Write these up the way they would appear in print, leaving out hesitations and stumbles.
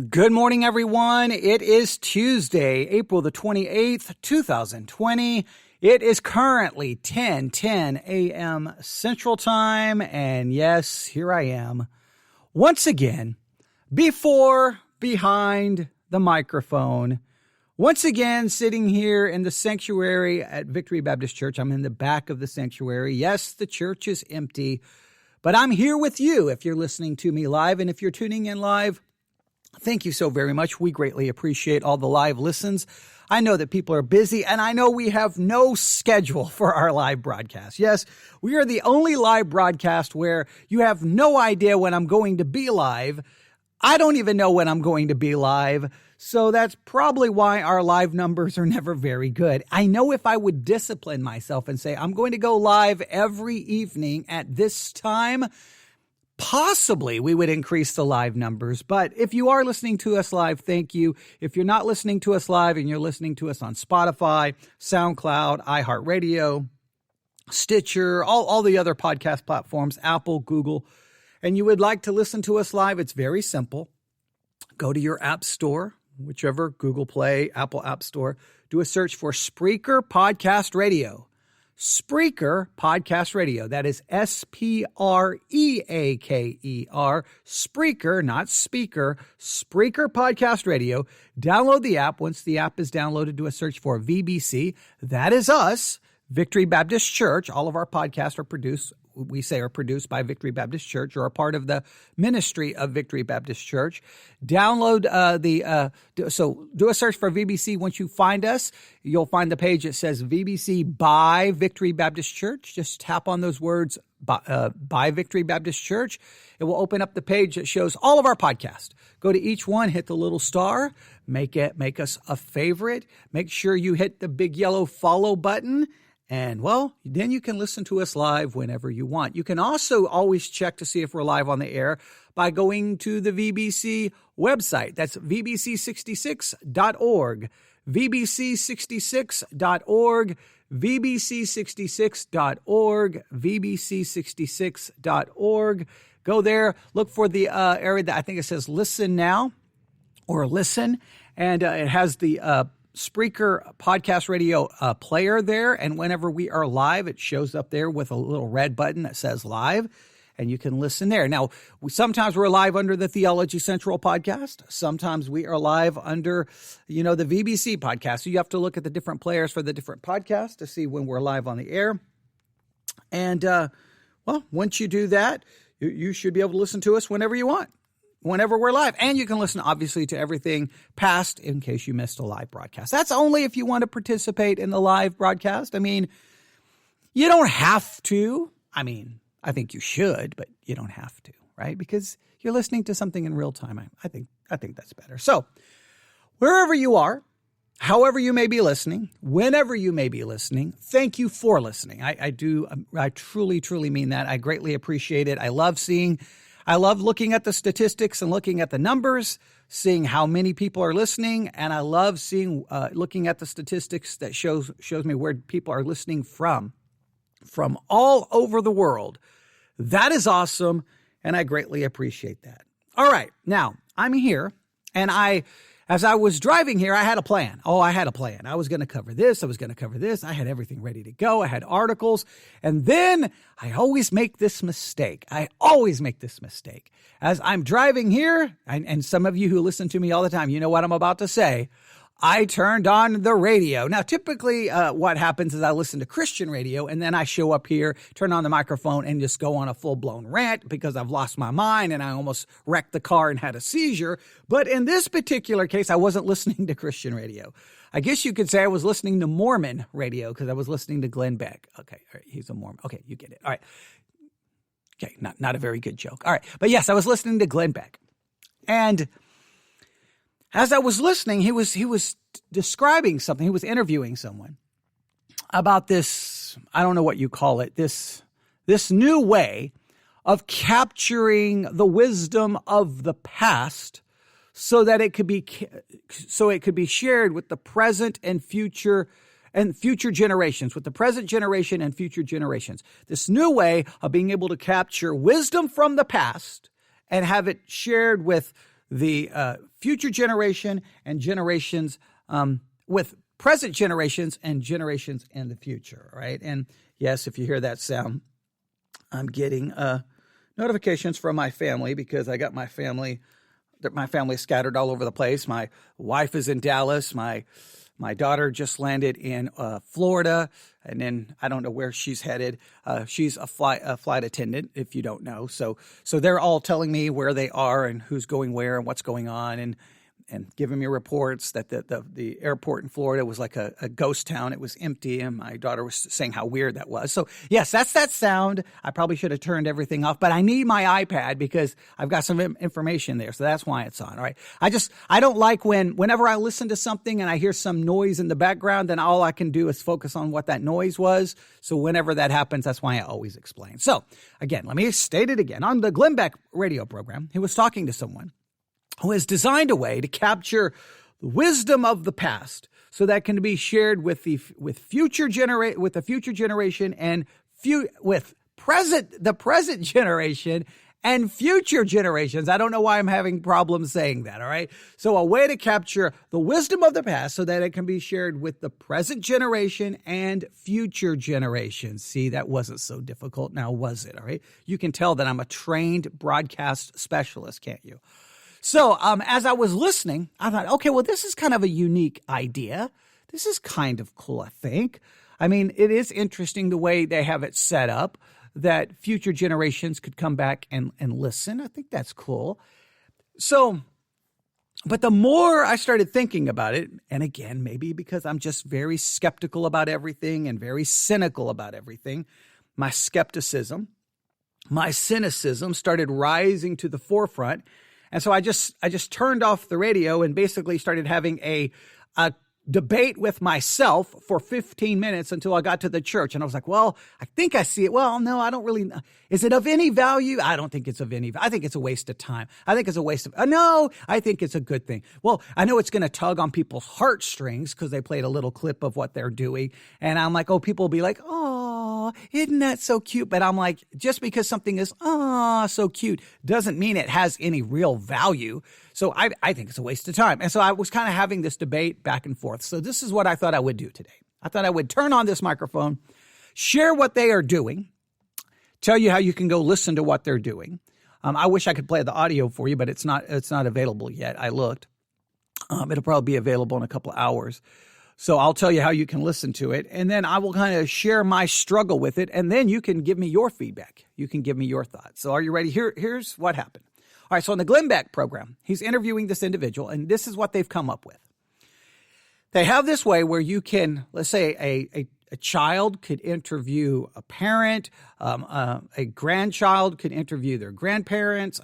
Good morning, everyone. It is Tuesday, April the 28th, 2020. It is currently 10:10 a.m. Central Time, and yes, here I am once again, behind the microphone, once again sitting here in the sanctuary at Victory Baptist Church. I'm in the back of the sanctuary. Yes, the church is empty, but I'm here with you if you're listening to me live, and if you're tuning in live, thank you so very much. We greatly appreciate all the live listens. I know that people are busy, and I know we have no schedule for our live broadcast. Yes, we are the only live broadcast where you have no idea when I'm going to be live. I don't even know when I'm going to be live, so that's probably why our live numbers are never very good. I know if I would discipline myself and say I'm going to go live every evening at this time, possibly we would increase the live numbers. But if you are listening to us live, thank you. If you're not listening to us live and you're listening to us on Spotify, SoundCloud, iHeartRadio, Stitcher, all the other podcast platforms, Apple, Google, and you would like to listen to us live, it's very simple. Go to your app store, whichever, Google Play, Apple App Store, do a search for Spreaker Podcast Radio. Spreaker Podcast Radio. That is Spreaker, Spreaker, not speaker, Spreaker Podcast Radio. Download the app. Once the app is downloaded, do a search for VBC. That is us, Victory Baptist Church. All of our podcasts are produced by Victory Baptist Church, or are part of the ministry of Victory Baptist Church. Download do a search for VBC. Once you find us, you'll find the page that says VBC by Victory Baptist Church. Just tap on those words, by Victory Baptist Church. It will open up the page that shows all of our podcasts. Go to each one, hit the little star, make us a favorite. Make sure you hit the big yellow follow button. And, well, then you can listen to us live whenever you want. You can also always check to see if we're live on the air by going to the VBC website. That's VBC66.org, VBC66.org, VBC66.org, VBC66.org. Go there, look for the area that I think it says Listen Now or Listen, and it has the Spreaker Podcast Radio player there, and whenever we are live, it shows up there with a little red button that says live, and you can listen there. Now, sometimes we're live under the Theology Central podcast. Sometimes we are live under, the VBC podcast. So you have to look at the different players for the different podcasts to see when we're live on the air. And, once you do that, you should be able to listen to us whenever you want, whenever we're live. And you can listen, obviously, to everything past in case you missed a live broadcast. That's only if you want to participate in the live broadcast. I mean, you don't have to. I mean, I think you should, but you don't have to, right? Because you're listening to something in real time. I think that's better. So wherever you are, however you may be listening, whenever you may be listening, thank you for listening. I truly, truly mean that. I greatly appreciate it. I love looking at the statistics and looking at the numbers, seeing how many people are listening, and I love looking at the statistics that shows me where people are listening from all over the world. That is awesome, and I greatly appreciate that. All right, now I'm here, and as I was driving here, I had a plan. I had a plan. I was going to cover this. I had everything ready to go. I had articles. And then I always make this mistake. As I'm driving here, and some of you who listen to me all the time, you know what I'm about to say. I turned on the radio. Now, typically what happens is I listen to Christian radio, and then I show up here, turn on the microphone, and just go on a full-blown rant because I've lost my mind and I almost wrecked the car and had a seizure. But in this particular case, I wasn't listening to Christian radio. I guess you could say I was listening to Mormon radio because I was listening to Glenn Beck. Okay, all right, he's a Mormon. Okay, you get it. All right. Okay, not a very good joke. All right, but yes, I was listening to Glenn Beck. And as I was listening, he was describing something. He was interviewing someone about this, I don't know what you call it, this new way of capturing the wisdom of the past so that it could be shared with the present and future generations, with the present generation and future generations. This new way of being able to capture wisdom from the past and have it shared with the future generation and generations with present generations and generations in the future, right? And yes, if you hear that sound, I'm getting notifications from my family because I got my family scattered all over the place. My wife is in Dallas. My daughter just landed in Florida, and then I don't know where she's headed. She's a flight attendant, if you don't know. So they're all telling me where they are and who's going where and what's going on, and giving me reports that the airport in Florida was like a ghost town. It was empty, and my daughter was saying how weird that was. So yes, that's that sound. I probably should have turned everything off, but I need my iPad because I've got some information there. So that's why it's on, all right? I don't like whenever I listen to something and I hear some noise in the background, then all I can do is focus on what that noise was. So whenever that happens, that's why I always explain. So again, let me state it again. On the Glenn Beck radio program, he was talking to someone who has designed a way to capture the wisdom of the past so that can be shared with the future generation and with the present generation and future generations. I don't know why I'm having problems saying that, all right? So a way to capture the wisdom of the past so that it can be shared with the present generation and future generations. See, that wasn't so difficult now, was it, all right? You can tell that I'm a trained broadcast specialist, can't you? So as I was listening, I thought, okay, well, this is kind of a unique idea. This is kind of cool, I think. I mean, it is interesting the way they have it set up that future generations could come back and listen. I think that's cool. So, but the more I started thinking about it, and again, maybe because I'm just very skeptical about everything and very cynical about everything, my skepticism, my cynicism started rising to the forefront. And so I just turned off the radio and basically started having a debate with myself for 15 minutes until I got to the church. And I was like, well, I think I see it. Well, no, I don't really know. Is it of any value? I don't think it's of any value. I think it's a waste of time. I think it's a waste of, no, I think it's a good thing. Well, I know it's going to tug on people's heartstrings because they played a little clip of what they're doing. And I'm like, oh, people will be like, oh, isn't that so cute? But I'm like, just because something is, so cute doesn't mean it has any real value. So I think it's a waste of time. And so I was kind of having this debate back and forth. So this is what I thought I would do today. I thought I would turn on this microphone, share what they are doing, tell you how you can go listen to what they're doing. I wish I could play the audio for you, but it's not available yet. I looked. It'll probably be available in a couple of hours. So I'll tell you how you can listen to it, and then I will kind of share my struggle with it, and then you can give me your feedback. You can give me your thoughts. So are you ready? Here's what happened. All right, so on the Glenn Beck program, he's interviewing this individual, and this is what they've come up with. They have this way where you can, let's say a child could interview a parent, a grandchild could interview their grandparents,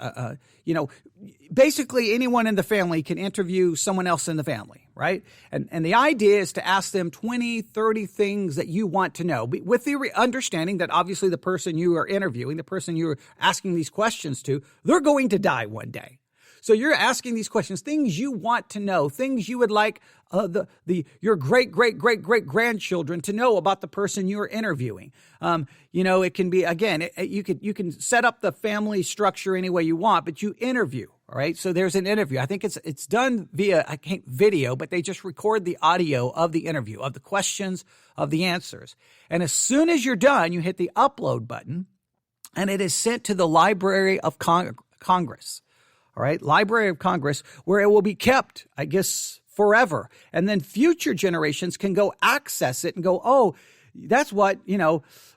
basically anyone in the family can interview someone else in the family, right? And the idea is to ask them 20, 30 things that you want to know, with the understanding that obviously the person you are interviewing, the person you're asking these questions to, they're going to die one day. So you're asking these questions, things you want to know, things you would like your great-great-great-great-grandchildren to know about the person you're interviewing. It can be, again, you can set up the family structure any way you want, but you interview, all right? So there's an interview. I think it's done via video, but they just record the audio of the interview, of the questions, of the answers. And as soon as you're done, you hit the upload button, and it is sent to the Library of Congress. All right, Library of Congress, where it will be kept, I guess, forever. And then future generations can go access it and go, oh, that's what,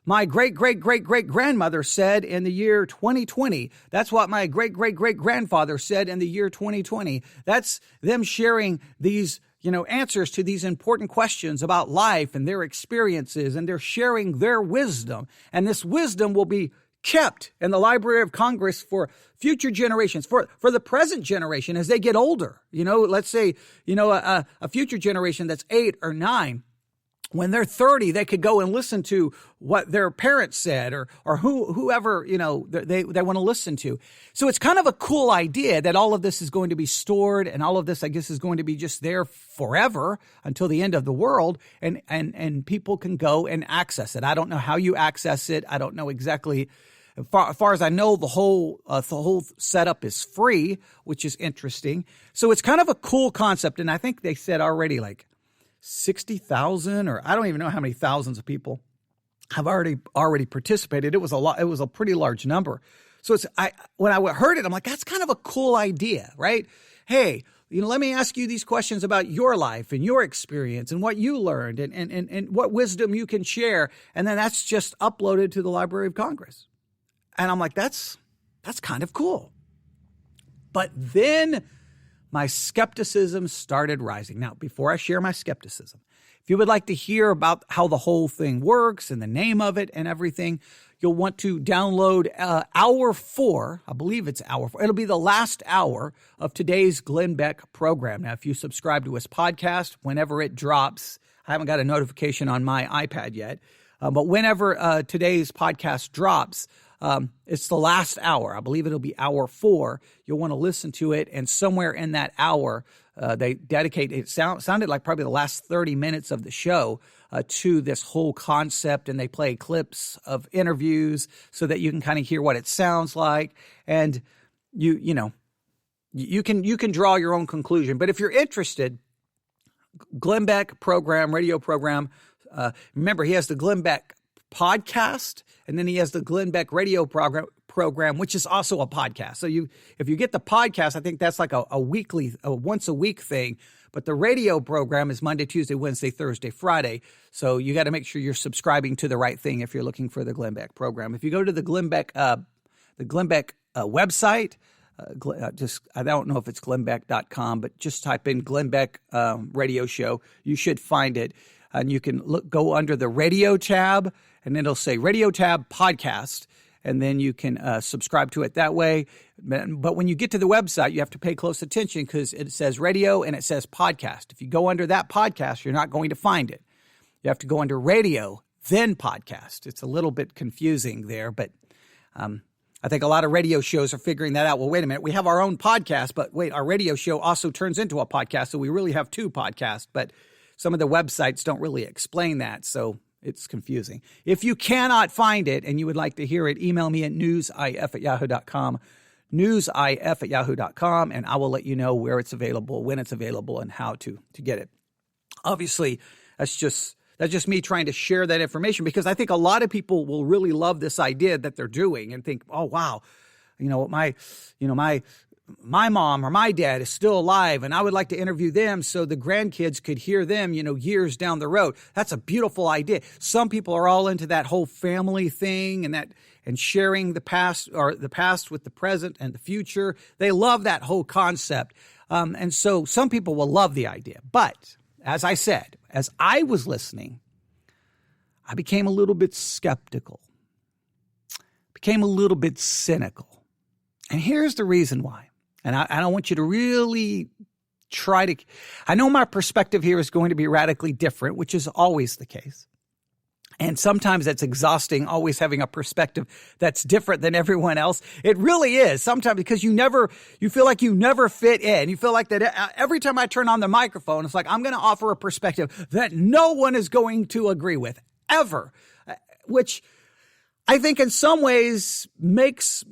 my great-great-great-great-grandmother said in the year 2020. That's what my great-great-great-grandfather said in the year 2020. That's them sharing these, answers to these important questions about life and their experiences, and they're sharing their wisdom. And this wisdom will be kept in the Library of Congress for future generations, for the present generation as they get older. Let's say, a future generation that's 8 or 9, when they're 30, they could go and listen to what their parents said or whoever, they want to listen to. So it's kind of a cool idea that all of this is going to be stored, and all of this, I guess, is going to be just there forever until the end of the world, and people can go and access it. I don't know how you access it. I don't know exactly As far as I know, the whole setup is free, which is interesting. So it's kind of a cool concept. And I think they said already like 60,000, or I don't even know how many thousands of people have already participated. It was a lot. It was a pretty large number. So when I heard it, I'm like, that's kind of a cool idea, right? Hey, let me ask you these questions about your life and your experience and what you learned and what wisdom you can share. And then that's just uploaded to the Library of Congress. And I'm like, that's kind of cool. But then my skepticism started rising. Now, before I share my skepticism, if you would like to hear about how the whole thing works and the name of it and everything, you'll want to download hour 4. I believe it's hour 4. It'll be the last hour of today's Glenn Beck program. Now, if you subscribe to his podcast, whenever it drops, I haven't got a notification on my iPad yet, but whenever today's podcast drops, it's the last hour. I believe it'll be hour 4. You'll want to listen to it, and somewhere in that hour, they dedicate, it sounded like probably the last 30 minutes of the show to this whole concept, and they play clips of interviews so that you can kind of hear what it sounds like, and you can draw your own conclusion. But if you're interested, Glenn Beck program, radio program, remember he has the Glenn Beck podcast, and then he has the Glenn Beck radio program, which is also a podcast. So if you get the podcast, I think that's like a once a week thing. But the radio program is Monday, Tuesday, Wednesday, Thursday, Friday. So you got to make sure you're subscribing to the right thing if you're looking for the Glenn Beck program. If you go to the Glenn Beck website, I don't know if it's glennbeck.com, but just type in Glenn Beck radio show. You should find it. And you can go under the radio tab, and it'll say radio tab podcast. And then you can subscribe to it that way. But when you get to the website, you have to pay close attention because it says radio and it says podcast. If you go under that podcast, you're not going to find it. You have to go under radio, then podcast. It's a little bit confusing there, but I think a lot of radio shows are figuring that out. Well, wait a minute. We have our own podcast, but wait, our radio show also turns into a podcast. So we really have 2 podcasts, but some of the websites don't really explain that. So it's confusing. If you cannot find it and you would like to hear it, email me at newsif@yahoo.com, newsif@yahoo.com, and I will let you know where it's available, when it's available, and how to get it. Obviously, that's just me trying to share that information because I think a lot of people will really love this idea that they're doing and think, oh, wow, my mom or my dad is still alive and I would like to interview them so the grandkids could hear them, years down the road. That's a beautiful idea. Some people are all into that whole family thing and sharing the past with the present and the future. They love that whole concept. And so some people will love the idea. But as I said, as I was listening, I became a little bit skeptical, became a little bit cynical. And here's the reason why. And I don't want you to really I know my perspective here is going to be radically different, which is always the case. And sometimes that's exhausting, always having a perspective that's different than everyone else. It really is sometimes because you feel like you never fit in. You feel like that every time I turn on the microphone, it's like I'm going to offer a perspective that no one is going to agree with ever, which I think in some ways makes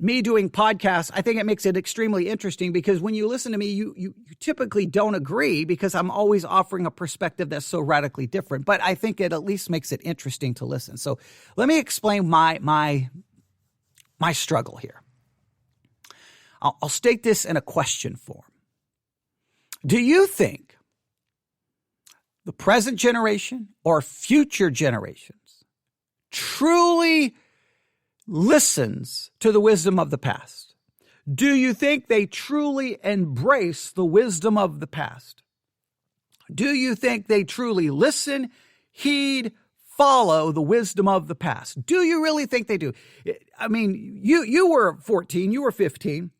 me doing podcasts, I think it makes it extremely interesting because when you listen to me, you typically don't agree because I'm always offering a perspective that's so radically different. But I think it at least makes it interesting to listen. So let me explain my struggle here. I'll state this in a question form. Do you think the present generation or future generations truly listens to the wisdom of the past? Do you think they truly embrace the wisdom of the past? Do you think they truly listen, heed, follow the wisdom of the past? Do you really think they do? I mean, you were 14, you were 15,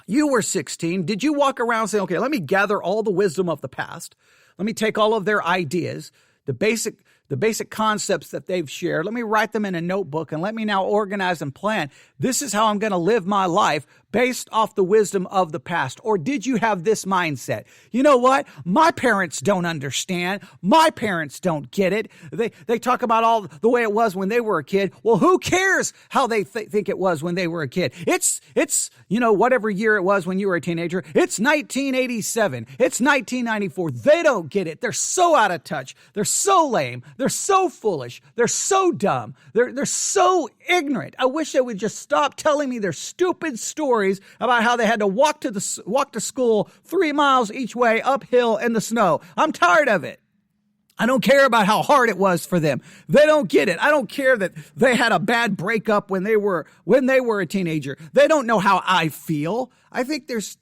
you were 16. Did you walk around saying, okay, let me gather all the wisdom of the past. Let me take all of their ideas, the basic the basic concepts that they've shared. Let me write them in a notebook and let me now organize and plan. This is how I'm going to live my life based off the wisdom of the past. Or did you have this mindset? You know what? My parents don't understand. My parents don't get it. They talk about all the way it was when they were a kid. Well, who cares how they think it was when they were a kid? It's whatever year it was when you were a teenager. It's 1987. It's 1994. They don't get it. They're so out of touch. They're so lame. They're so foolish. They're so dumb. They're so ignorant. I wish they would just stop telling me their stupid stories about how they had to walk to school 3 miles each way uphill in the snow. I'm tired of it. I don't care about how hard it was for them. They don't get it. I don't care that they had a bad breakup when they were a teenager. They don't know how I feel. I think that's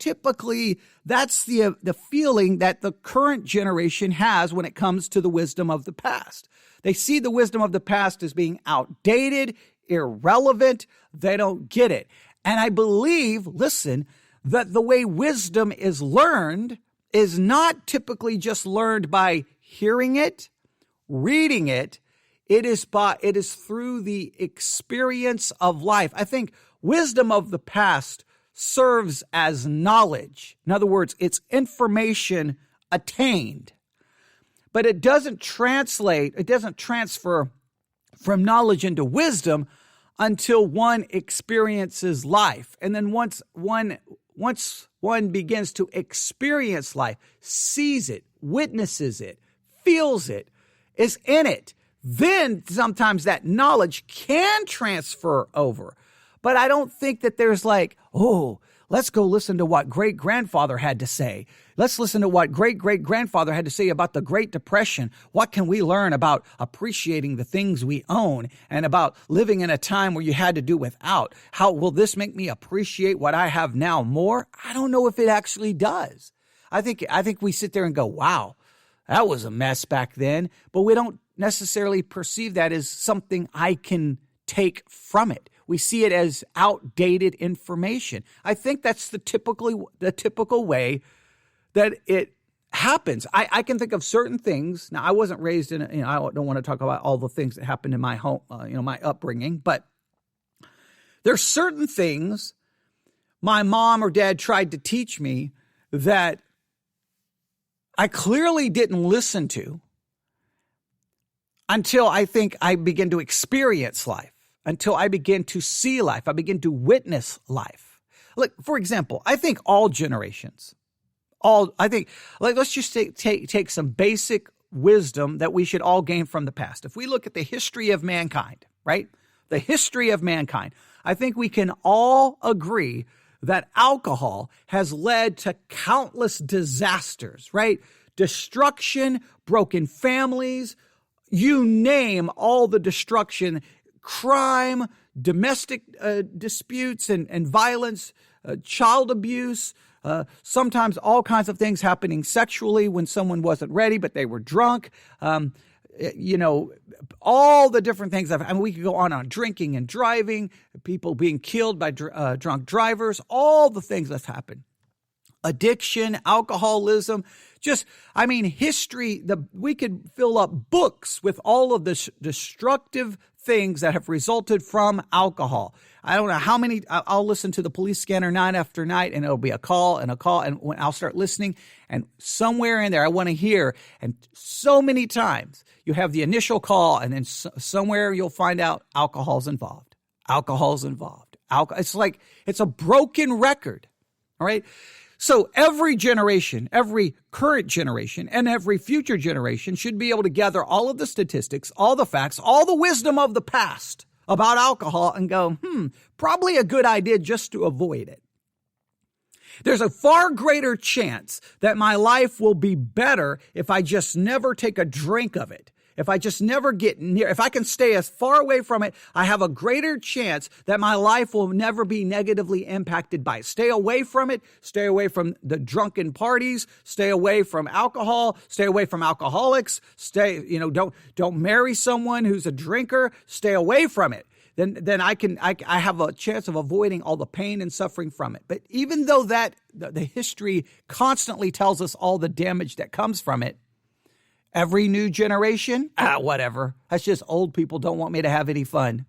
the feeling that the current generation has when it comes to the wisdom of the past. They see the wisdom of the past as being outdated, irrelevant. They don't get it. And I believe, listen, that the way wisdom is learned is not typically just learned by hearing it, reading it. It is through the experience of life. I think wisdom of the past serves as knowledge. In other words, it's information attained. But it doesn't transfer from knowledge into wisdom until one experiences life. And then once one begins to experience life, sees it, witnesses it, feels it, is in it, then sometimes that knowledge can transfer over. But I don't think that there's let's go listen to what great-grandfather had to say. Let's listen to what great-great-grandfather had to say about the Great Depression. What can we learn about appreciating the things we own and about living in a time where you had to do without? How will this make me appreciate what I have now more? I don't know if it actually does. I think we sit there and go, wow, that was a mess back then, but we don't necessarily perceive that as something I can take from it. We see it as outdated information. I think that's the typical way that it happens. I can think of certain things. Now, I wasn't raised in, I don't want to talk about all the things that happened in my home, my upbringing, but there's certain things my mom or dad tried to teach me that I clearly didn't listen to until I think I begin to experience life. Until I begin to see life, I begin to witness life. Look, for example, I think all generations, let's just take some basic wisdom that we should all gain from the past. If we look at the history of mankind, right? The history of mankind, I think we can all agree that alcohol has led to countless disasters, right? Destruction, broken families, you name all the destruction, crime, domestic disputes and violence, child abuse, sometimes all kinds of things happening sexually when someone wasn't ready, but they were drunk. All the different things. We could go on drinking and driving, people being killed by drunk drivers, all the things that's happened. Addiction, alcoholism, history. We could fill up books with all of the destructive things that have resulted from alcohol. I don't know how many. I'll listen to the police scanner night after night, and it'll be a call, and when I'll start listening, and somewhere in there I want to hear. And so many times you have the initial call, and then somewhere you'll find out alcohol's involved. Alcohol's involved. It's like it's a broken record. All right. So every generation, every current generation, and every future generation should be able to gather all of the statistics, all the facts, all the wisdom of the past about alcohol and go, probably a good idea just to avoid it. There's a far greater chance that my life will be better if I just never take a drink of it. If I just never get near, if I can stay as far away from it, I have a greater chance that my life will never be negatively impacted by it. Stay away from it. Stay away from the drunken parties. Stay away from alcohol. Stay away from alcoholics. Don't marry someone who's a drinker. Stay away from it. Then I have a chance of avoiding all the pain and suffering from it. But even though the history constantly tells us all the damage that comes from it, Every new generation, whatever. That's just old people don't want me to have any fun.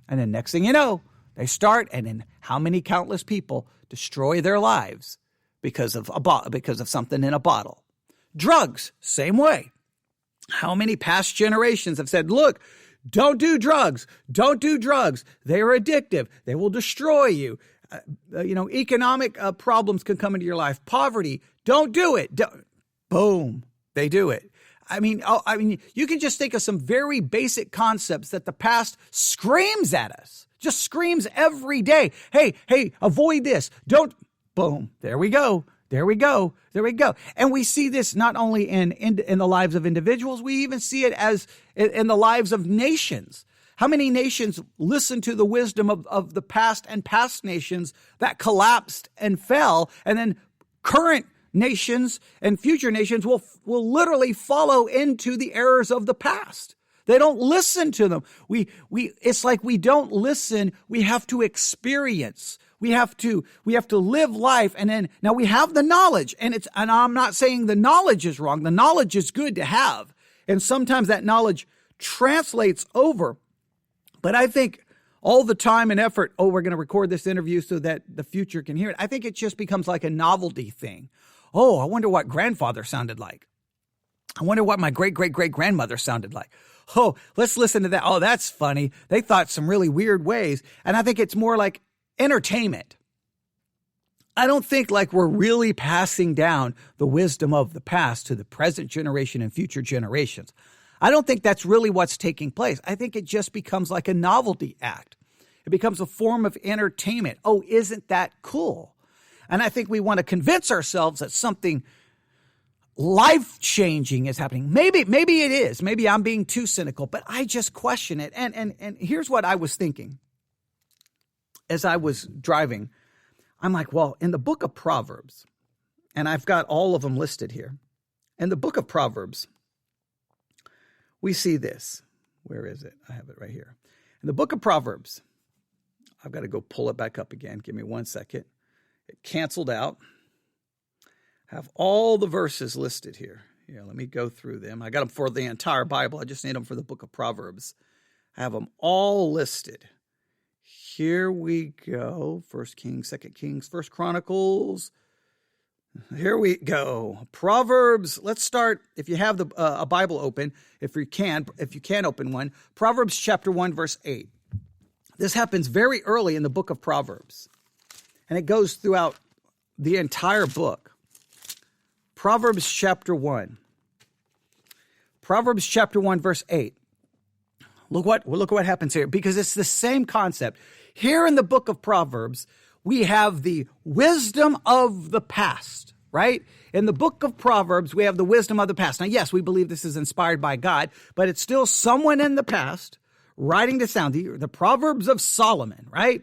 And then next thing you know, they start, and then how many countless people destroy their lives because of something in a bottle. Drugs, same way. How many past generations have said, look, don't do drugs. Don't do drugs. They are addictive. They will destroy you. Economic problems can come into your life. Poverty. Don't do it. Boom. They do it. I mean, you can just think of some very basic concepts that the past screams at us. Just screams every day. Hey, avoid this. Don't. Boom. There we go. There we go. There we go. And we see this not only in the lives of individuals, we even see it as in the lives of nations. How many nations listen to the wisdom of the past and past nations that collapsed and fell, and then current nations and future nations will literally follow into the errors of the past. They don't listen to them. It's like we don't listen. We have to experience. We have to live life. And then now we have the knowledge, and I'm not saying the knowledge is wrong. The knowledge is good to have. And sometimes that knowledge translates over. But I think all the time and effort, we're going to record this interview so that the future can hear it. I think it just becomes like a novelty thing. Oh, I wonder what grandfather sounded like. I wonder what my great-great-great-grandmother sounded like. Oh, let's listen to that. Oh, that's funny. They thought some really weird ways. And I think it's more like entertainment. I don't think like we're really passing down the wisdom of the past to the present generation and future generations. I don't think that's really what's taking place. I think it just becomes like a novelty act. It becomes a form of entertainment. Oh, isn't that cool? And I think we want to convince ourselves that something life-changing is happening. Maybe it is. Maybe I'm being too cynical, but I just question it. And here's what I was thinking as I was driving. I'm like, well, in the book of Proverbs, and I've got all of them listed here. In the book of Proverbs, we see this. Where is it? I have it right here. In the book of Proverbs, I've got to go pull it back up again. Give me 1 second. It canceled out. I have all the verses listed here. Yeah, let me go through them. I got them for the entire Bible. I just need them for the book of Proverbs. I have them all listed. Here we go. 1 Kings, 2 Kings, 1 Chronicles. Here we go. Proverbs. Let's start. If you have a Bible open, if you can open one. Proverbs chapter 1, verse 8. This happens very early in the book of Proverbs, and it goes throughout the entire book. Proverbs chapter 1. Proverbs chapter 1, verse 8. Look what happens here, because it's the same concept. Here in the book of Proverbs, we have the wisdom of the past, right? In the book of Proverbs, we have the wisdom of the past. Now, yes, we believe this is inspired by God, but it's still someone in the past writing this down. The Proverbs of Solomon, right?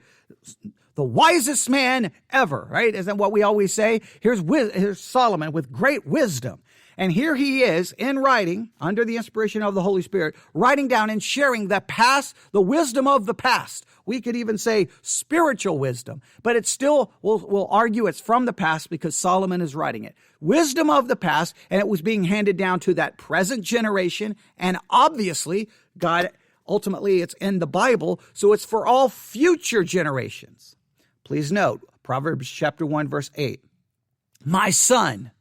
The wisest man ever, right? Isn't that what we always say? Here's Solomon with great wisdom. And here he is in writing, under the inspiration of the Holy Spirit, writing down and sharing the past, the wisdom of the past. We could even say spiritual wisdom, but it's still, we'll argue it's from the past because Solomon is writing it. Wisdom of the past, and it was being handed down to that present generation. And obviously, God, ultimately, it's in the Bible, so it's for all future generations. Please note, Proverbs chapter 1, verse 8. My son,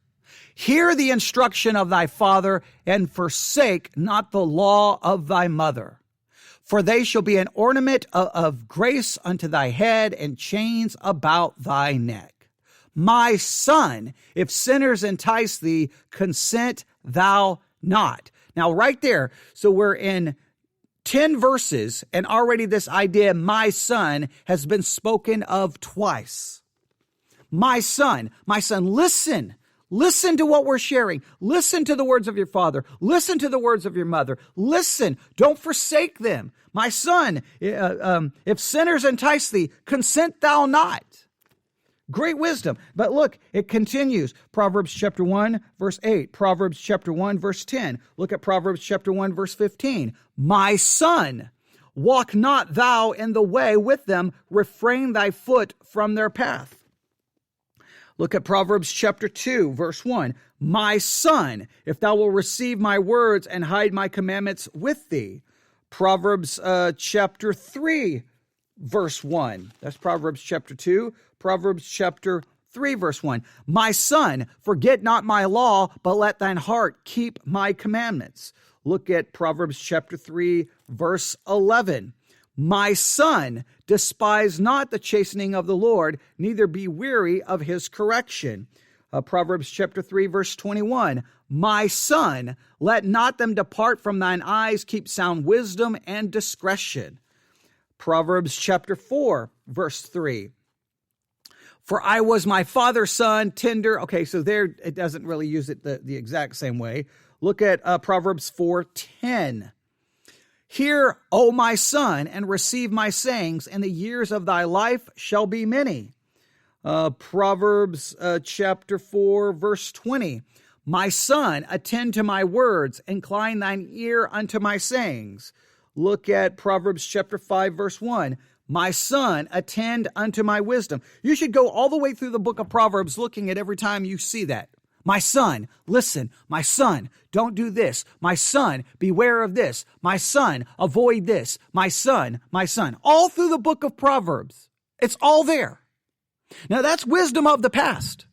hear the instruction of thy father, and forsake not the law of thy mother. For they shall be an ornament of grace unto thy head, and chains about thy neck. My son, if sinners entice thee, consent thou not. Now, right there, so we're in 10 verses, and already this idea, my son, has been spoken of twice. My son, listen. Listen to what we're sharing. Listen to the words of your father. Listen to the words of your mother. Listen. Don't forsake them. My son, if sinners entice thee, consent thou not. Great wisdom. But look, it continues. Proverbs chapter 1, verse 8. Proverbs chapter 1, verse 10. Look at Proverbs chapter 1, verse 15. My son, walk not thou in the way with them. Refrain thy foot from their path. Look at Proverbs chapter 2, verse 1. My son, if thou wilt receive my words and hide my commandments with thee. Proverbs chapter 3, verse 1. That's Proverbs chapter 2. Proverbs chapter 3, verse 1. My son, forget not my law, but let thine heart keep my commandments. Look at Proverbs chapter 3, verse 11. My son, despise not the chastening of the Lord, neither be weary of his correction. Proverbs chapter 3, verse 21. My son, let not them depart from thine eyes, keep sound wisdom and discretion. Proverbs chapter 4, verse 3. For I was my father's son, tender. Okay, so there it doesn't really use it the exact same way. Look at Proverbs 4:10. Hear, O my son, and receive my sayings, and the years of thy life shall be many. Proverbs chapter 4, verse 20. My son, attend to my words, incline thine ear unto my sayings. Look at Proverbs chapter 5, verse 1. My son, attend unto my wisdom. You should go all the way through the book of Proverbs looking at every time you see that. My son, listen. My son, don't do this. My son, beware of this. My son, avoid this. My son, my son. All through the book of Proverbs. It's all there. Now that's wisdom of the past.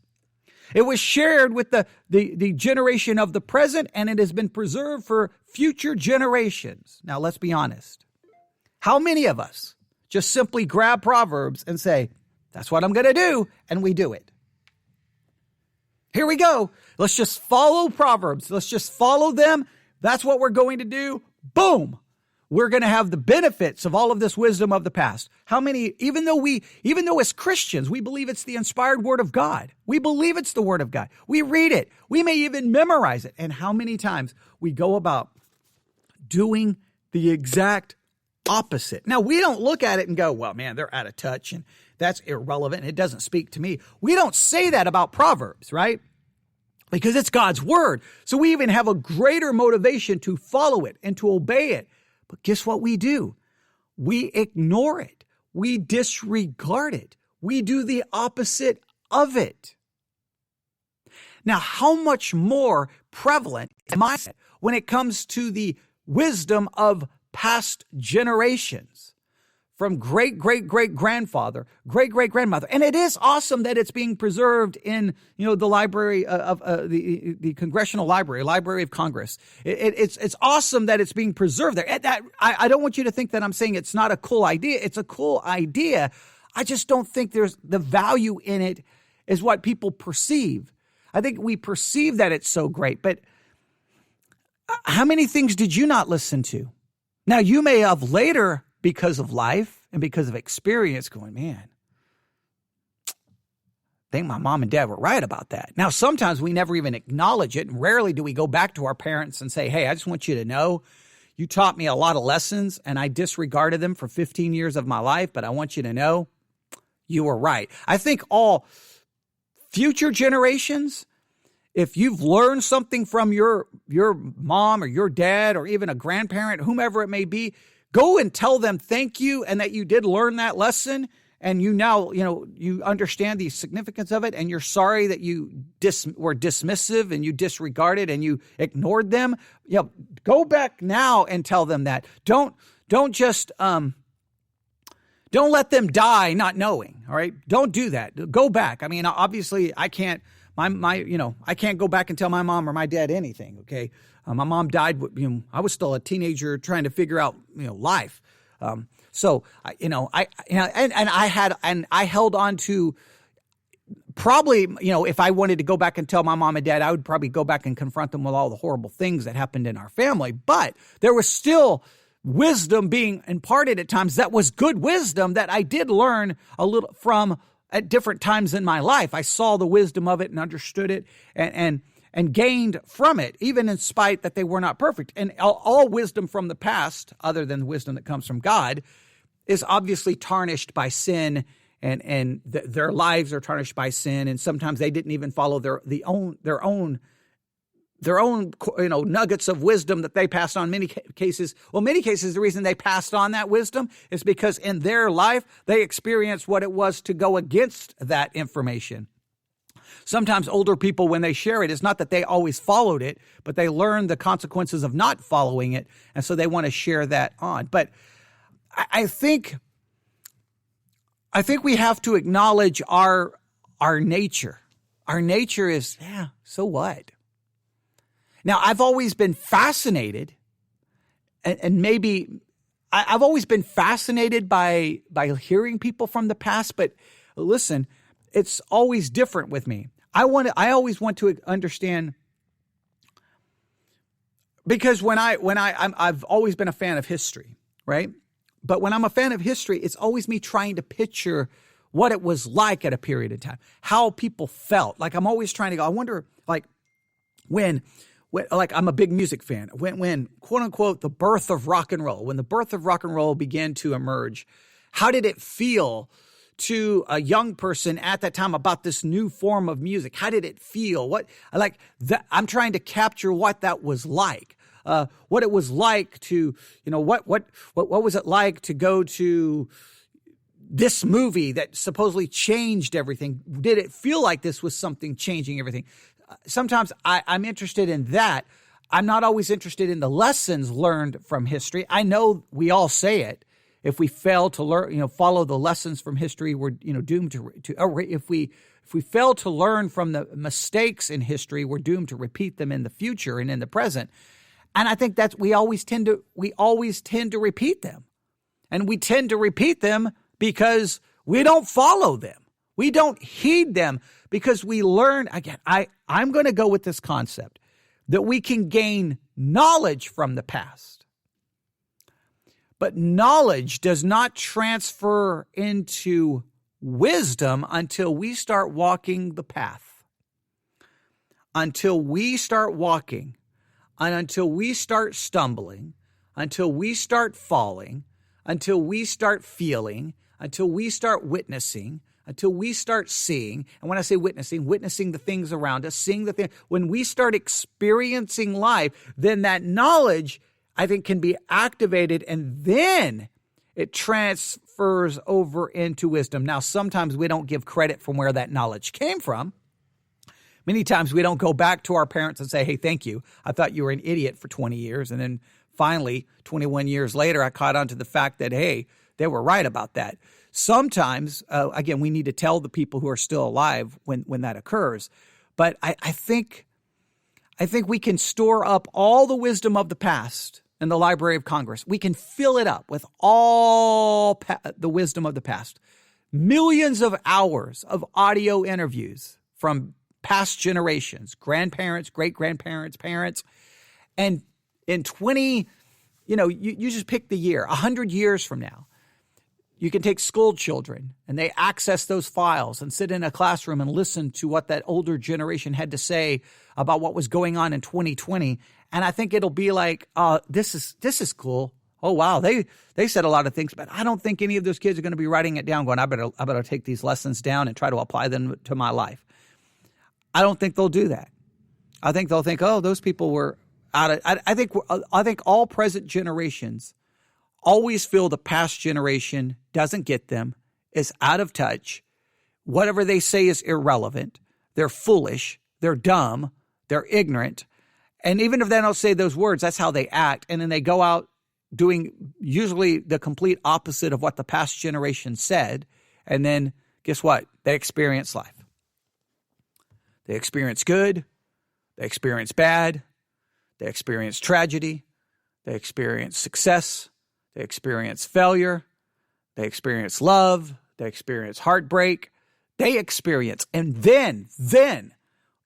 It was shared with the generation of the present, and it has been preserved for future generations. Now let's be honest. How many of us just simply grab Proverbs and say, that's what I'm going to do, and we do it? Here we go. Let's just follow Proverbs. Let's just follow them. That's what we're going to do. Boom. We're going to have the benefits of all of this wisdom of the past. How many, even though as Christians, we believe it's the inspired word of God. We believe it's the word of God. We read it. We may even memorize it. And how many times we go about doing the exact opposite. Now, we don't look at it and go, well, man, they're out of touch and that's irrelevant. It doesn't speak to me. We don't say that about Proverbs, right? Because it's God's word. So we even have a greater motivation to follow it and to obey it. But guess what we do? We ignore it. We disregard it. We do the opposite of it. Now, how much more prevalent is mindset when it comes to the wisdom of past generations? From great-great-great-grandfather, great-great-grandmother. And it is awesome that it's being preserved in, the library of the Congressional Library of Congress. It's awesome that it's being preserved there. I don't want you to think that I'm saying it's not a cool idea. It's a cool idea. I just don't think there's the value in it is what people perceive. I think we perceive that it's so great, but how many things did you not listen to? Now, you may have later, because of life and because of experience, going, man, I think my mom and dad were right about that. Now, sometimes we never even acknowledge it, and rarely do we go back to our parents and say, hey, I just want you to know you taught me a lot of lessons and I disregarded them for 15 years of my life, but I want you to know you were right. I think all future generations, if you've learned something from your mom or your dad or even a grandparent, whomever it may be, go and tell them thank you and that you did learn that lesson and you now, you understand the significance of it and you're sorry that you were dismissive and you disregarded and you ignored them. Go back now and tell them that. Don't just don't let them die not knowing, all right? Don't do that. Go back. I mean, obviously I can't I can't go back and tell my mom or my dad anything, okay? My mom died, I was still a teenager trying to figure out, life. So I held on to probably, if I wanted to go back and tell my mom and dad, I would probably go back and confront them with all the horrible things that happened in our family. But there was still wisdom being imparted at times that was good wisdom that I did learn a little from at different times in my life. I saw the wisdom of it and understood it and gained from it, even in spite that they were not perfect. And all wisdom from the past, other than the wisdom that comes from God, is obviously tarnished by sin, and their lives are tarnished by sin. And sometimes they didn't even follow their own nuggets of wisdom that they passed on. Many cases, the reason they passed on that wisdom is because in their life they experienced what it was to go against that information. Sometimes older people, when they share it, it's not that they always followed it, but they learned the consequences of not following it. And so they want to share that on. But I think we have to acknowledge our nature. Our nature is, so what? Now, I've always been fascinated, and maybe I've always been fascinated by hearing people from the past, but listen, it's always different with me. I always want to understand, because I've always been a fan of history, right? But when I'm a fan of history, it's always me trying to picture what it was like at a period of time, how people felt. Like I'm always trying to go, I wonder, like when like I'm a big music fan, when quote unquote the birth of rock and roll, when the birth of rock and roll began to emerge, how did it feel to a young person at that time about this new form of music? How did it feel? What like that? I'm trying to capture what that was like. What it was like to, what was it like to go to this movie that supposedly changed everything? Did it feel like this was something changing everything? Sometimes I'm interested in that. I'm not always interested in the lessons learned from history. I know we all say it. If we fail to learn, follow the lessons from history, we're, doomed to if we fail to learn from the mistakes in history, we're doomed to repeat them in the future and in the present. And I think we always tend to repeat them. And we tend to repeat them because we don't follow them. We don't heed them because we learn, again, I'm going to go with this concept that we can gain knowledge from the past. But knowledge does not transfer into wisdom until we start walking the path. Until we start walking, and until we start stumbling, until we start falling, until we start feeling, until we start witnessing, until we start seeing. And when I say witnessing the things around us, seeing the thing. When we start experiencing life, then that knowledge, I think, can be activated, and then it transfers over into wisdom. Now, sometimes we don't give credit from where that knowledge came from. Many times we don't go back to our parents and say, hey, thank you. I thought you were an idiot for 20 years. And then finally, 21 years later, I caught on to the fact that, hey, they were right about that. Sometimes, again, we need to tell the people who are still alive when that occurs. But I think we can store up all the wisdom of the past in the Library of Congress. We can fill it up with all the wisdom of the past. Millions of hours of audio interviews from past generations, grandparents, great-grandparents, parents. And in 20, you just pick the year, 100 years from now, you can take school children and they access those files and sit in a classroom and listen to what that older generation had to say about what was going on in 2020. And I think it'll be like, this is cool. Oh, wow. They said a lot of things, but I don't think any of those kids are going to be writing it down going, I better take these lessons down and try to apply them to my life. I don't think they'll do that. I think they'll think, oh, those people were out of, I think all present generations always feel the past generation doesn't get them, is out of touch. Whatever they say is irrelevant. They're foolish. They're dumb. They're ignorant. And even if they don't say those words, that's how they act. And then they go out doing usually the complete opposite of what the past generation said. And then guess what? They experience life. They experience good. They experience bad. They experience tragedy. They experience success. They experience failure. They experience love. They experience heartbreak. They experience. And then,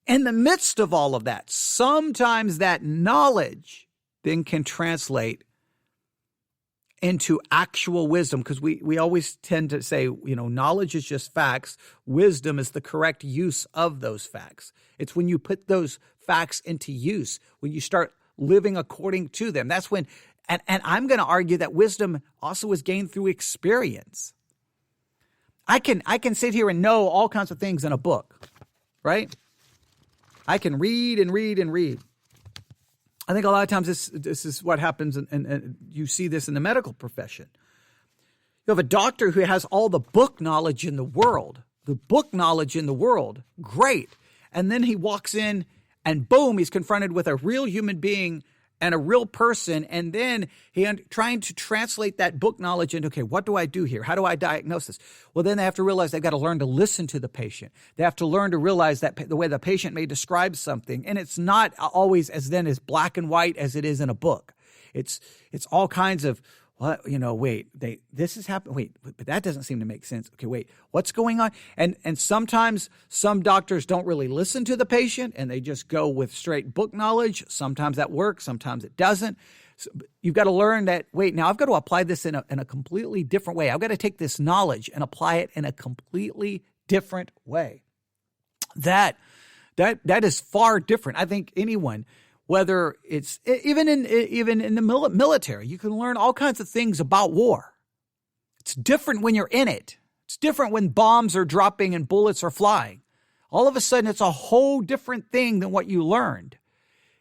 in the midst of all of that, sometimes that knowledge then can translate into actual wisdom, because we always tend to say, knowledge is just facts. Wisdom is the correct use of those facts. It's when you put those facts into use, when you start living according to them. That's when, and I'm going to argue that wisdom also is gained through experience. I can sit here and know all kinds of things in a book, right? I can read and read and read. I think a lot of times this is what happens, and you see this in the medical profession. You have a doctor who has all the book knowledge in the world, the book knowledge in the world. Great. And then he walks in and boom, he's confronted with a real human being and a real person. And then trying to translate that book knowledge into, okay, what do I do here? How do I diagnose this? Well, then they have to realize they've got to learn to listen to the patient. They have to learn to realize that the way the patient may describe something, and it's not always as black and white as it is in a book. It's all kinds of, what, wait, this is happening. Wait, but that doesn't seem to make sense. Okay, wait, what's going on? And sometimes some doctors don't really listen to the patient and they just go with straight book knowledge. Sometimes that works, sometimes it doesn't. So you've got to learn that, wait, now I've got to apply this in a completely different way. I've got to take this knowledge and apply it in a completely different way. That is far different. I think anyone, whether it's even in the military, you can learn all kinds of things about war. It's different when you're in it. It's different when bombs are dropping and bullets are flying. All of a sudden, it's a whole different thing than what you learned.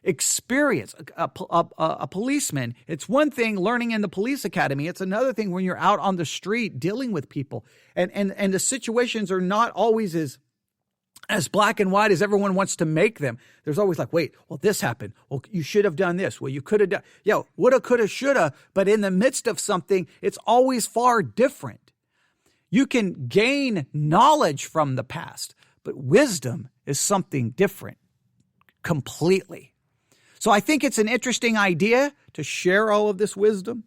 Experience, a policeman, it's one thing learning in the police academy. It's another thing when you're out on the street dealing with people. And the situations are not always as black and white as everyone wants to make them. There's always like, wait, well, this happened. Well, you should have done this. Well, you could have done, woulda, coulda, shoulda. But in the midst of something, it's always far different. You can gain knowledge from the past, but wisdom is something different completely. So I think it's an interesting idea to share all of this wisdom.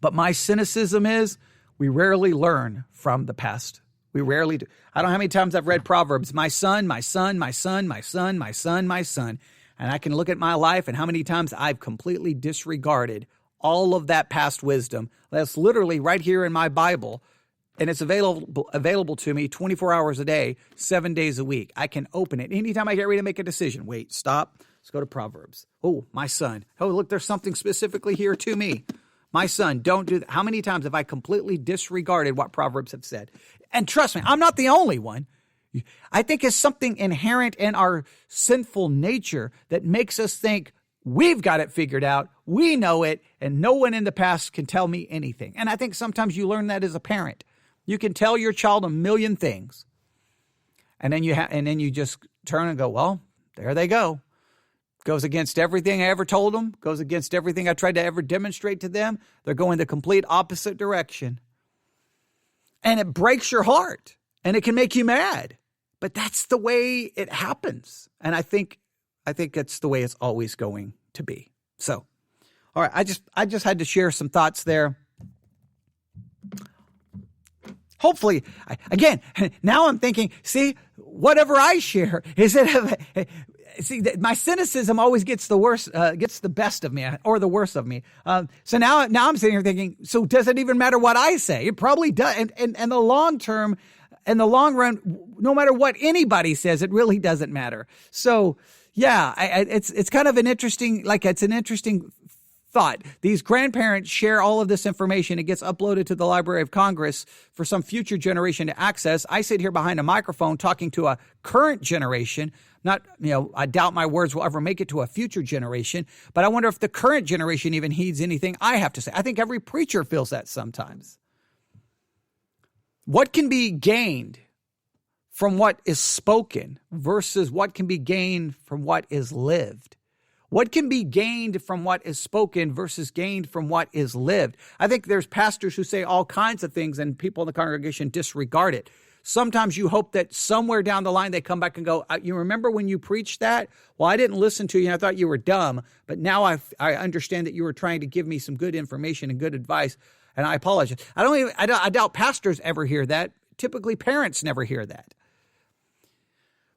But my cynicism is we rarely learn from the past. We rarely do. I don't know how many times I've read Proverbs, my son, my son, my son, my son, my son, my son. And I can look at my life and how many times I've completely disregarded all of that past wisdom. That's literally right here in my Bible. And it's available to me 24 hours a day, 7 days a week. I can open it. Anytime I get ready to make a decision, wait, stop. Let's go to Proverbs. Oh, my son. Oh, look, there's something specifically here to me. My son, don't do that. How many times have I completely disregarded what Proverbs have said? And trust me, I'm not the only one. I think it's something inherent in our sinful nature that makes us think we've got it figured out, we know it, and no one in the past can tell me anything. And I think sometimes you learn that as a parent. You can tell your child a million things, and then you just turn and go, well, there they go. Goes against everything I ever told them, goes against everything I tried to ever demonstrate to them. They're going the complete opposite direction. And it breaks your heart, and it can make you mad. But that's the way it happens. And I think it's the way it's always going to be. So, all right, I just had to share some thoughts there. Hopefully, again, now I'm thinking, see, whatever I share, see, my cynicism always gets the best of me or the worst of me. So now I'm sitting here thinking, so does it even matter what I say? It probably does. And the long term, in the long run, no matter what anybody says, it really doesn't matter. So yeah, it's kind of an interesting thought. These grandparents share all of this information. It gets uploaded to the Library of Congress for some future generation to access. I sit here behind a microphone talking to a current generation. I doubt my words will ever make it to a future generation, but I wonder if the current generation even heeds anything I have to say. I think every preacher feels that sometimes. What can be gained from what is spoken versus what can be gained from what is lived? What can be gained from what is spoken versus gained from what is lived? I think there's pastors who say all kinds of things and people in the congregation disregard it. Sometimes you hope that somewhere down the line they come back and go, you remember when you preached that? Well, I didn't listen to you and I thought you were dumb, but now I understand that you were trying to give me some good information and good advice, and I apologize. I doubt pastors ever hear that. Typically parents never hear that.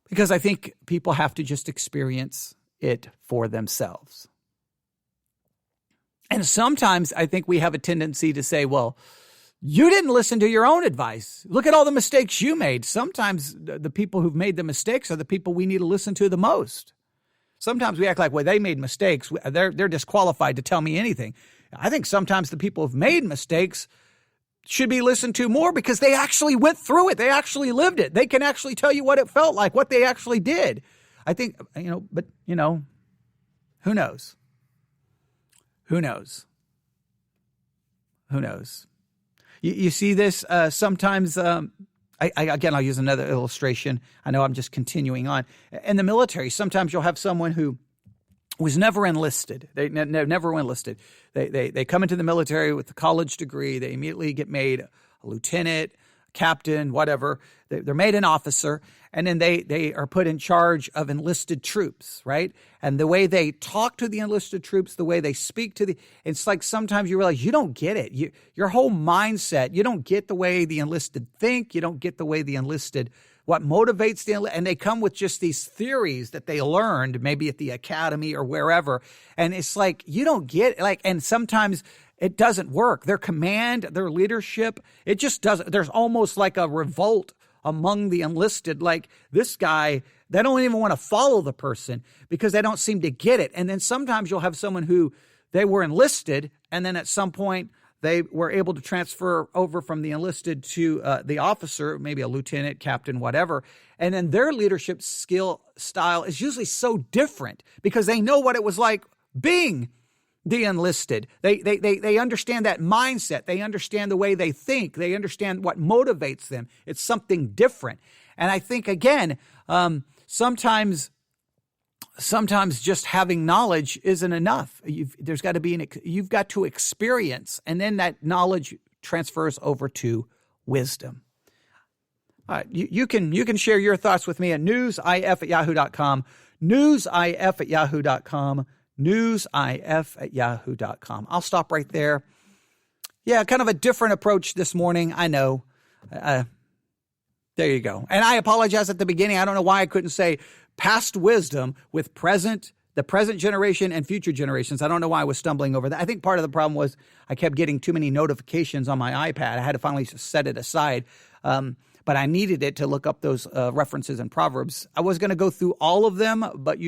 Because I think people have to just experience it for themselves. And sometimes I think we have a tendency to say, well, you didn't listen to your own advice. Look at all the mistakes you made. Sometimes the people who've made the mistakes are the people we need to listen to the most. Sometimes we act like, well, they made mistakes. They're disqualified to tell me anything. I think sometimes the people who've made mistakes should be listened to more because they actually went through it. They actually lived it. They can actually tell you what it felt like, what they actually did. I think, but who knows? Who knows? Who knows? You see this sometimes. Again, I'll use another illustration. I know I'm just continuing on. In the military, sometimes you'll have someone who was never enlisted. They never enlisted. They come into the military with a college degree. They immediately get made a lieutenant, captain, whatever. They're made an officer, and then they are put in charge of enlisted troops, right? And the way they talk to the enlisted troops, the way they speak to it's like sometimes you realize you don't get it. Your whole mindset, you don't get the way the enlisted think. You don't get the way the enlisted, what motivates the enlisted, and they come with just these theories that they learned maybe at the academy or wherever. And it's like, you don't get it. And sometimes it doesn't work. Their command, their leadership, it just doesn't. There's almost like a revolt among the enlisted. Like this guy, they don't even want to follow the person because they don't seem to get it. And then sometimes you'll have someone who they were enlisted, and then at some point they were able to transfer over from the enlisted to the officer, maybe a lieutenant, captain, whatever. And then their leadership style is usually so different because they know what it was like being the enlisted. They understand that mindset. They understand the way they think. They understand what motivates them. It's something different. And I think, again, sometimes just having knowledge isn't enough. You've got to experience, and then that knowledge transfers over to wisdom. All right, you can share your thoughts with me at newsif@yahoo.com, newsif@yahoo.com, newsif@yahoo.com. I'll stop right there. Yeah, kind of a different approach this morning. I know. There you go. And I apologize at the beginning. I don't know why I couldn't say past wisdom with the present generation and future generations. I don't know why I was stumbling over that. I think part of the problem was I kept getting too many notifications on my iPad. I had to finally set it aside. But I needed it to look up those references in Proverbs. I was going to go through all of them, but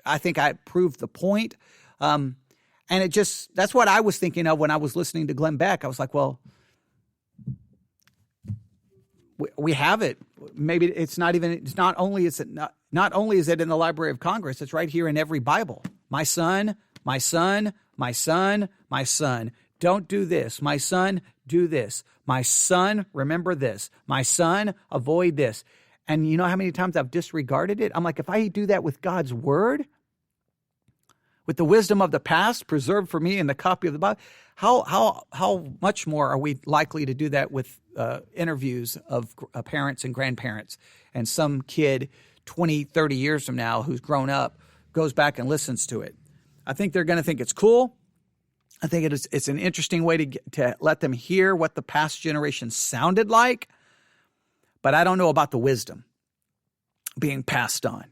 I think I proved the point. And that's what I was thinking of when I was listening to Glenn Beck. I was like, well, we have it. Maybe it's not only is it in the Library of Congress, it's right here in every Bible. My son, my son, my son, my son. Don't do this. My son, do this. My son, remember this. My son, avoid this. And you know how many times I've disregarded it? I'm like, if I do that with God's word, with the wisdom of the past preserved for me in the copy of the Bible, how much more are we likely to do that with interviews of parents and grandparents? And some kid 20, 30 years from now who's grown up goes back and listens to it. I think they're going to think it's cool. I think it's an interesting way to let them hear what the past generation sounded like, but I don't know about the wisdom being passed on.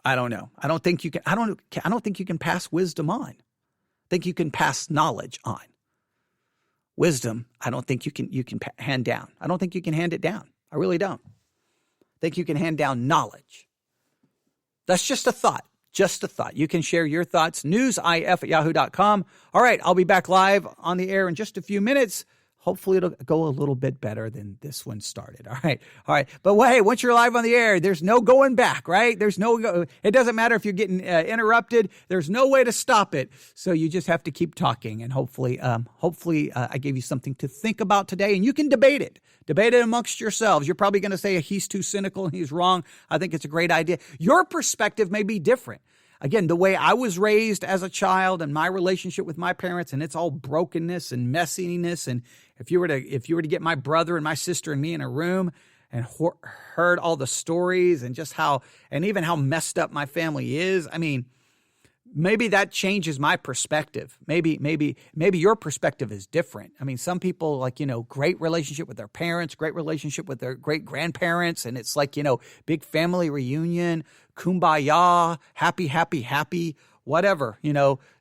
I don't know. I don't think you can. I don't think you can pass wisdom on. I think you can pass knowledge on. Wisdom, I don't think you can hand down. I don't think you can hand it down. I really don't. I think you can hand down knowledge. That's just a thought. Just a thought. You can share your thoughts. newsif@yahoo.com. All right, I'll be back live on the air in just a few minutes. Hopefully it'll go a little bit better than this one started. All right. But hey, once you're live on the air, there's no going back, right? It doesn't matter if you're getting interrupted. There's no way to stop it. So you just have to keep talking. And hopefully I gave you something to think about today, and you can debate it. Debate it amongst yourselves. You're probably going to say he's too cynical and he's wrong. I think it's a great idea. Your perspective may be different. Again, the way I was raised as a child and my relationship with my parents, and it's all brokenness and messiness. And if you were to get my brother and my sister and me in a room and heard all the stories and even how messed up my family is, I mean, maybe that changes my perspective. Maybe your perspective is different. I mean, some people great relationship with their parents, great relationship with their great grandparents. And it's like, big family reunion, kumbaya, happy, whatever,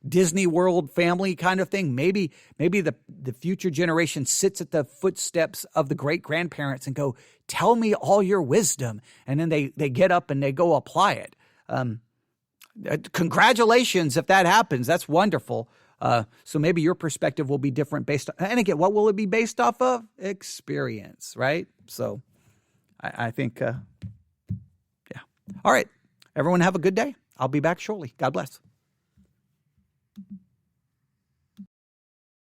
Disney World family kind of thing. Maybe the future generation sits at the footsteps of the great grandparents and go, tell me all your wisdom. And then they get up and they go apply it. Congratulations if that happens. That's wonderful. So maybe your perspective will be different and again, what will it be based off of? Experience, right? So I think, yeah. All right. Everyone have a good day. I'll be back shortly. God bless.